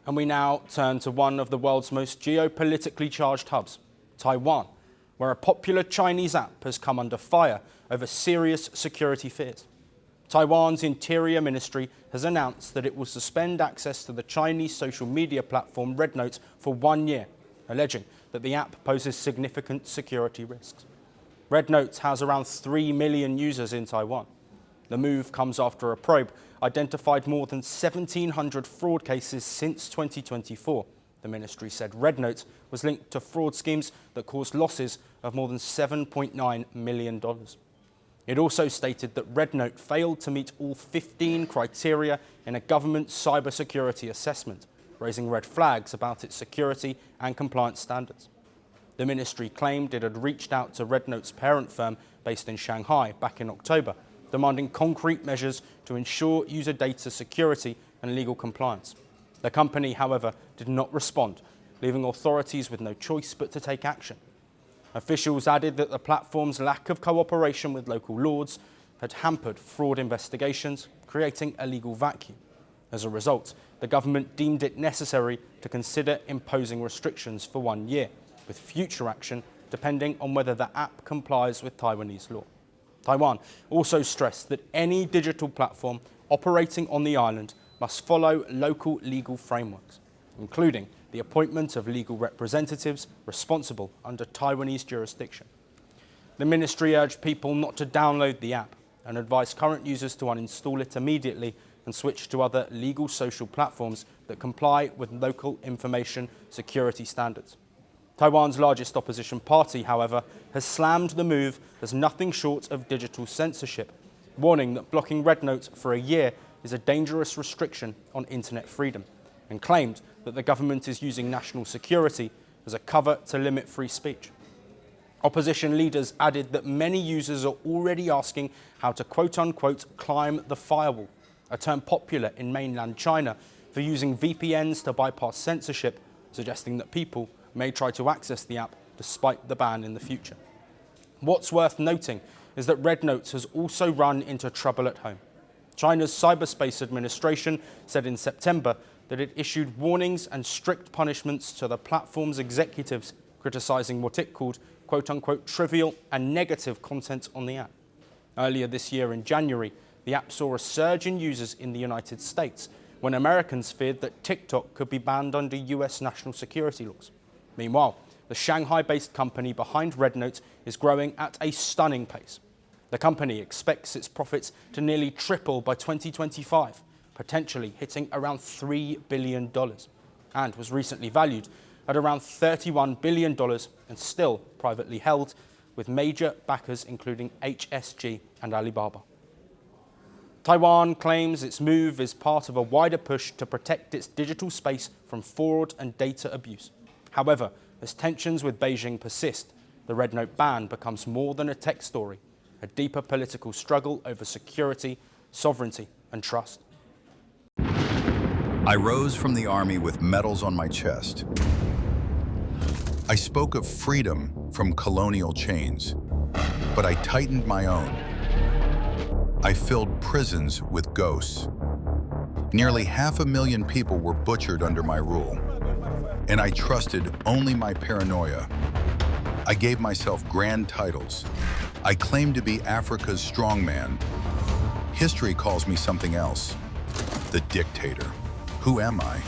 And we now turn to one of the world's most geopolitically charged hubs, Taiwan, where a popular Chinese app has come under fire over serious security fears. Taiwan's Interior Ministry has announced that it will suspend access to the Chinese social media platform RedNote for 1 year, alleging that the app poses significant security risks. RedNote has around 3 million users in Taiwan. The move comes after a probe identified more than 1,700 fraud cases since 2024. The ministry said RedNote was linked to fraud schemes that caused losses of more than $7.9 million. It also stated that RedNote failed to meet all 15 criteria in a government cybersecurity assessment, raising red flags about its security and compliance standards. The ministry claimed it had reached out to RedNote's parent firm based in Shanghai back in October, demanding concrete measures to ensure user data security and legal compliance. The company, however, did not respond, leaving authorities with no choice but to take action. Officials added that the platform's lack of cooperation with local laws had hampered fraud investigations, creating a legal vacuum. As a result, the government deemed it necessary to consider imposing restrictions for 1 year, with future action depending on whether the app complies with Taiwanese law. Taiwan also stressed that any digital platform operating on the island must follow local legal frameworks, including the appointment of legal representatives responsible under Taiwanese jurisdiction. The ministry urged people not to download the app and advised current users to uninstall it immediately and switch to other legal social platforms that comply with local information security standards. Taiwan's largest opposition party, however, has slammed the move as nothing short of digital censorship, warning that blocking RedNote for a year is a dangerous restriction on internet freedom, and claimed that the government is using national security as a cover to limit free speech. Opposition leaders added that many users are already asking how to quote-unquote climb the firewall, a term popular in mainland China for using VPNs to bypass censorship, suggesting that people may try to access the app despite the ban in the future. What's worth noting is that RedNote has also run into trouble at home. China's Cyberspace Administration said in September that it issued warnings and strict punishments to the platform's executives, criticizing what it called quote-unquote trivial and negative content on the app. Earlier this year in January, the app saw a surge in users in the United States when Americans feared that TikTok could be banned under US national security laws. Meanwhile, the Shanghai-based company behind RedNote is growing at a stunning pace. The company expects its profits to nearly triple by 2025, potentially hitting around $3 billion, and was recently valued at around $31 billion and still privately held, with major backers including HSG and Alibaba. Taiwan claims its move is part of a wider push to protect its digital space from fraud and data abuse. However, as tensions with Beijing persist, the RedNote ban becomes more than a tech story, a deeper political struggle over security, sovereignty, and trust. I rose from the army with medals on my chest. I spoke of freedom from colonial chains, but I tightened my own. I filled prisons with ghosts. Nearly 500,000 people were butchered under my rule, and I trusted only my paranoia. I gave myself grand titles. I claimed to be Africa's strongman. History calls me something else, the dictator. Who am I?